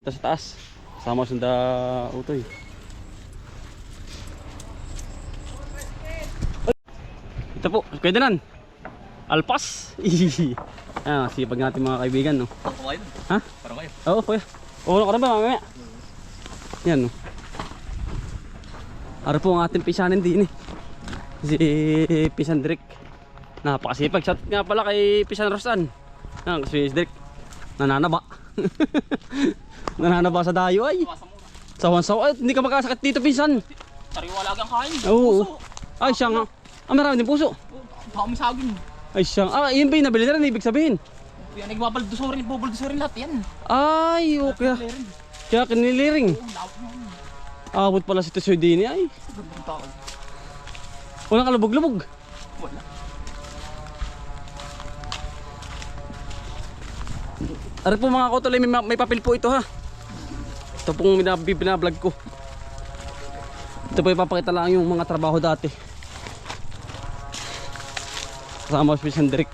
Sa taas. Sama sunda utoy. Ito po, pwede nan. Alpas. Ah, sipag natin mga kaibigan, no. Ako kayo. Ha? Para kayo. Oo, kuya. Oo, ka na ba mamaya? Yan, no. Ara po ang ating pisanin din eh. Si Pisan Drake. Napakasipag. Shout nga pala kay Pisan Rosan. Yan, si Drake. Nananaba. Nananaba sa dayo ay. Sawan-sawa. Ay, hindi ka makasakit dito, Pisan. Sariwalagang kain. Oo. Ay, siya nga. Ah, marami din puso. Dami saging. Ay, siya. Ah, yun ba yung nabili na rin, ibig sabihin? Yan, nagbabaldusorin, bubaldusorin lahat yan. Ay, okay. Kaya kiniliring. Abot pala si Tusoy din ay. Gandang tao. Walang kalubog-lubog. Wala. Ari po mga kotuloy, may papel po ito ha. Ito pong binablog ko. Ito po ipapakita lang yung mga trabaho dati. Kasama si Pisan Drake.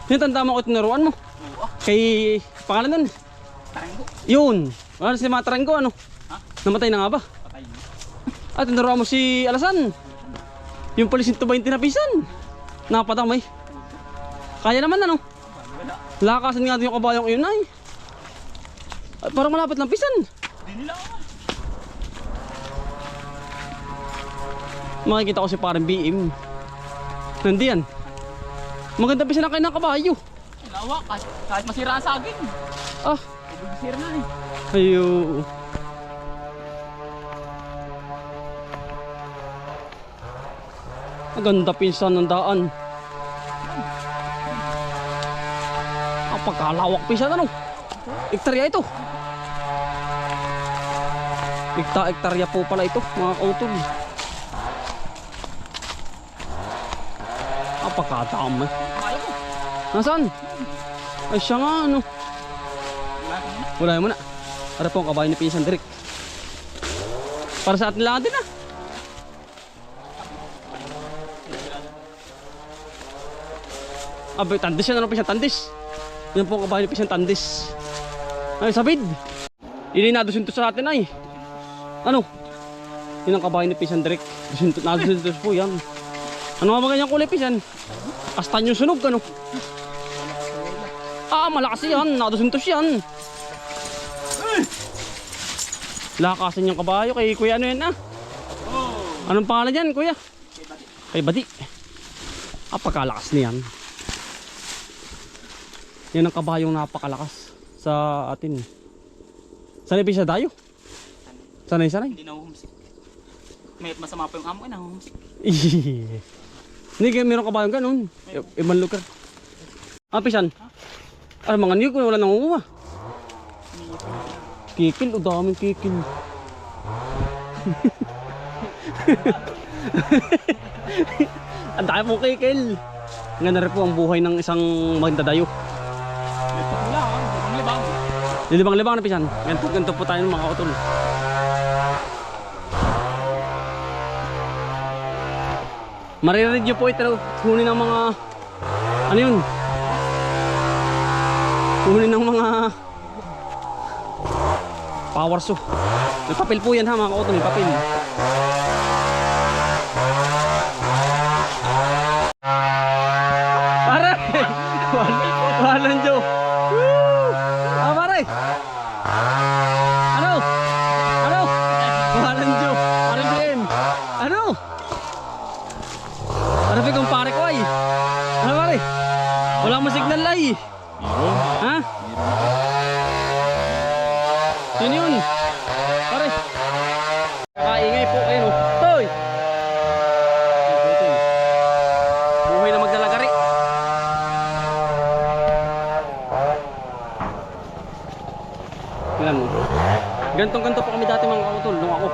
Yung tanda mo ko tinuruan mo. Kay pangalan nun? Taranggo. Yun. Ano si Mataranggo ano? Ha? Namatay na nga ba? Patay mo. At tinuruan mo si Alasan. Yung pala 120 na Pisan. Napatamay. Kaya naman ano? Wala. Lakasan nga din yung kabayong yun ay. Ay, parang malapit lang Pisan. Hindi nila ako. Makikita ko si parang BM. Nandiyan. Maganda Pisan ang kain ng kabayo. Lawa, kahit masira ang saging. Ah, Masira na eh. ayo. Ang ganda Pisan ng daan. Ang pagkalawak Pisan ano? Hektarya ito. Hektarya po pala ito mga kautol. Ang pagkatama. Kaya ko. Nasaan? Ay siya nga ano. Wala ko na. Wala mo na. Para po ang kabayo ni Pisan Drake. Para sa atin lang din ah. Abay, tandis yan. Ano Pisan? Tandis. Yan po ang kabayo ni Pisan Tandis. Ay, sabid. Ilinadusintos sa atin ay. Ano? Yun ang kabayo ni Pisan Drake. Nadusintos po yan. Ano nga ba ganyang kulay Pisan? Astan yung sunog ano? Ah, malakas yan. Nadusintos yan. Lakasan yung kabayo kay kuya ano yan ah. Anong pangalan yan kuya? Kay Badi. Ah, pagkalakas niyan. Yan ang kabayong napakalakas sa atin. Sanay pa siya dayo? Sanay. Hindi na humsik. May masama pa yung amo na humsik. Hindi kaya meron kabayong ganun. Iman lugar. Ah, Pisan. Ay, mga niyo kung wala nangunguha. Kikil, o daming kikil. Ang dami pong kikil. Nga rin po ang buhay ng isang magdadayo. Wala ka, ang libang. Lilibang-libang na Pisan. Ganto po tayo ng mga kautol. Maririnig nyo po ito. Kunin ng mga... Ano yun? Kunin ng mga... Power saw. May papel po yan ha mga kautol. May papel. Pare! Walang Diyo. Ah, pare! Ano? Ano? Walang Diyo. Pare BM. Ano? Pare kung pare ko ay. Ano pare? Wala mo signal ay. Ha? Yun. Pare. Kakaingay po. Ayun o. Toy! Buhay na magdalagari. Yan o. Gantong-ganto po kami dati mga kautol. Nung ako.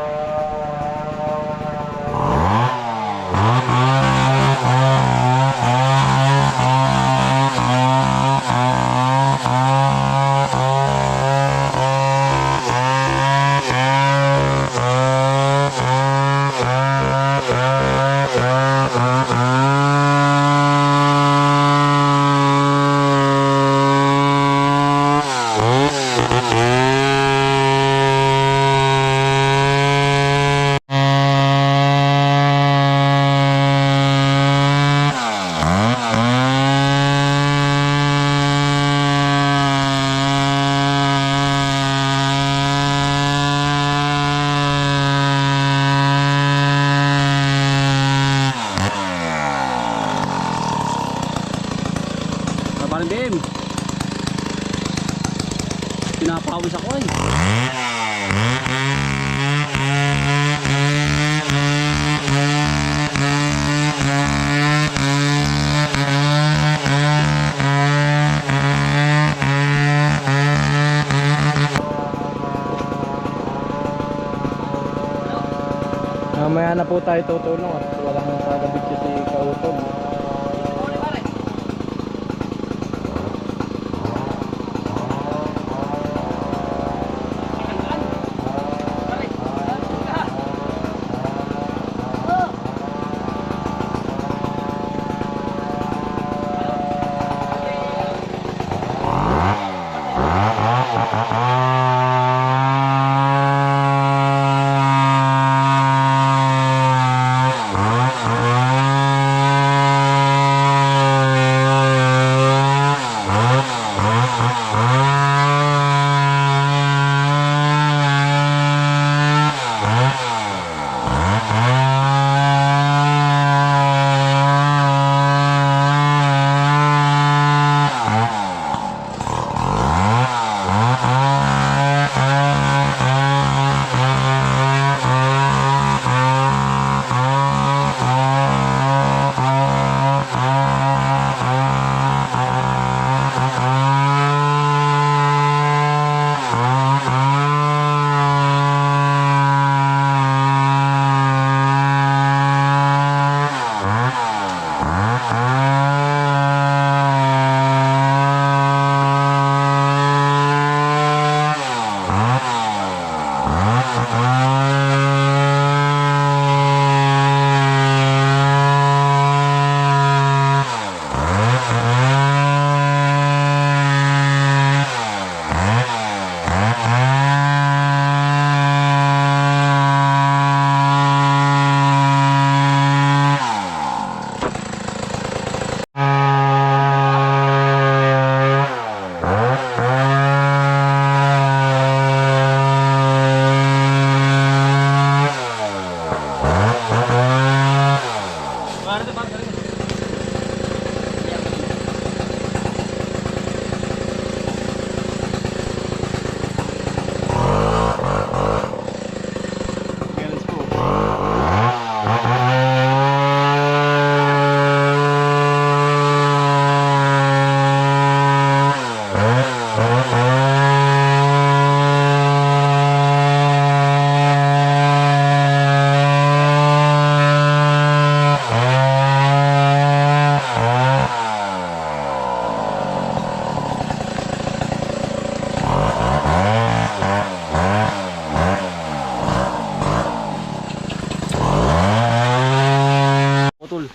Mamaya na po tayo tutulong at walang nakagabidyo si Kautol.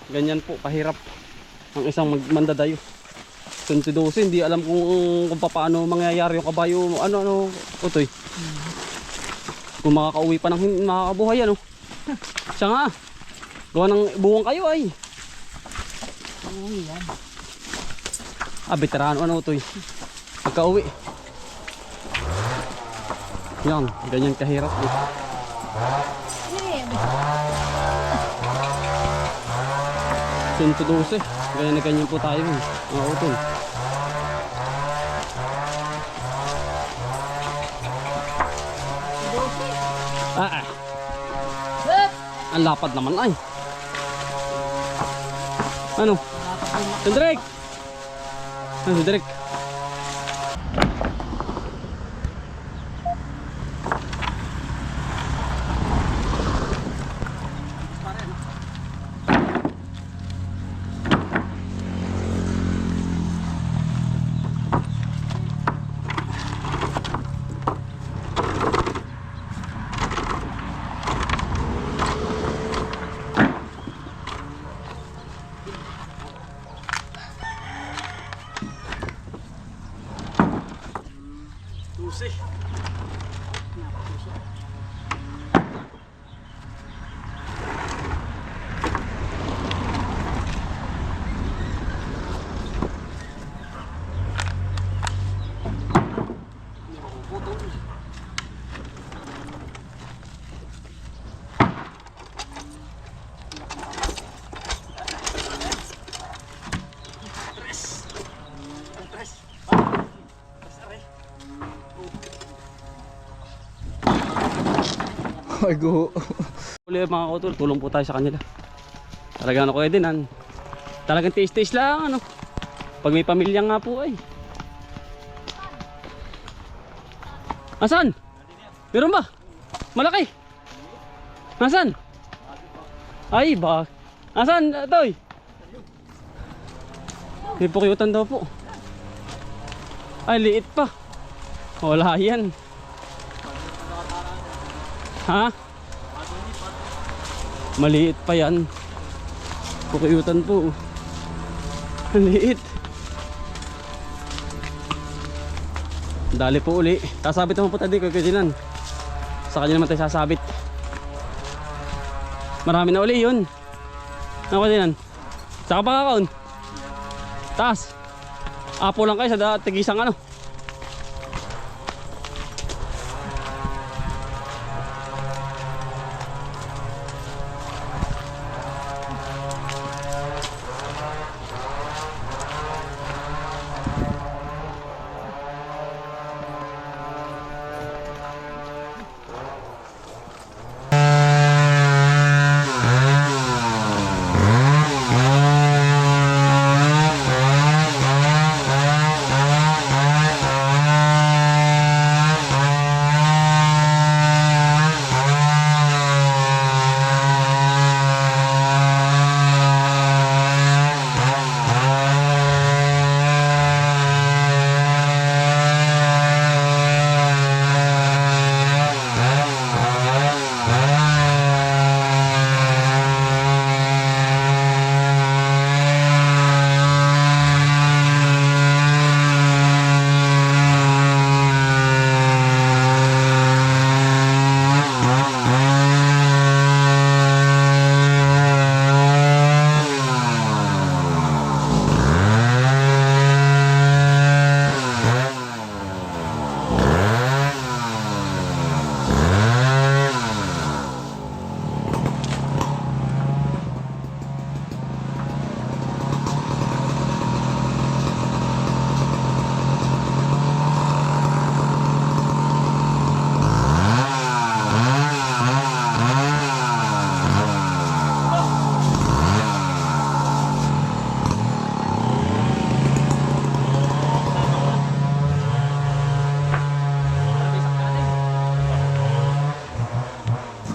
Ganyan po kahirap ang isang mandadayo. 2012, hindi alam kung paano mangyayari yung kabayo, ano utoy. Kung makakauwi pa ng makakabuhay ano. Siya nga. Gawa ng buwang kayo ay. yan. Veterano ano utoy. Pagka-uwi. Yan, ganyan kahirap eh. Sunto 12, ganyan na ganyan po tayo mga utol. Ang lapad naman ay. Ano? Sandrek! Ano Sandrek? Susi. Ay go. Uli mga utol, tulong po tayo sa kanila. Talagang ano ko din, talagang tiis-tiis lang ano. Pag may pamilya nga po ay. Asan? Meron ba? Malaki? Asan? Ay ba? Asan? Toy? May pukyutan daw po. Ay, liit pa. Wala yan. Ha? Maliit pa yan. Pukyutan po. Liit. Dali po uli. Sasabit naman po tayo kay Kajinan. Sa kanya naman tayo sasabit. Marami na uli yun. Ano Kajinan? Saka pa kakaon. Taas. Apo lang kayo sa tigisang ano.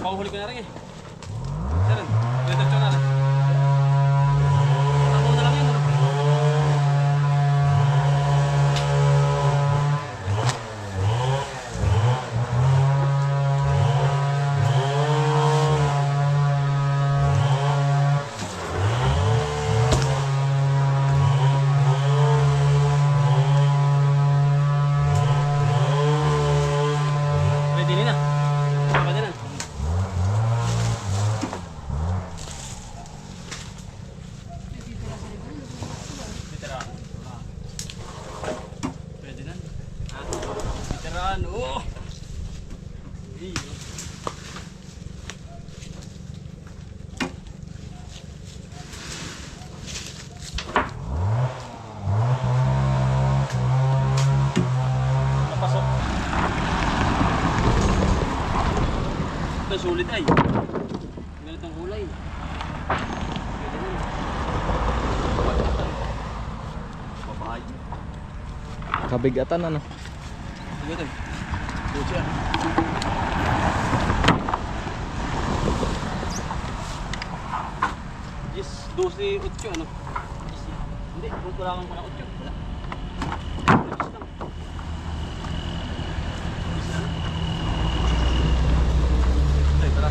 Pahuhuli ko na rin eh. Saan? Diretso na rin. Takbo na lang yan. Ready na. Baka na. Pwede na. Veteran. Oh! Napasok. Ito sulit ay. Ganitong kulay. Pwede na. Babahay. Kabigatan ano? Sige tayo. Lucia. Yes, 12-8 ano? Hindi, kung kulangan ko na 8. Wala. Ay, tara.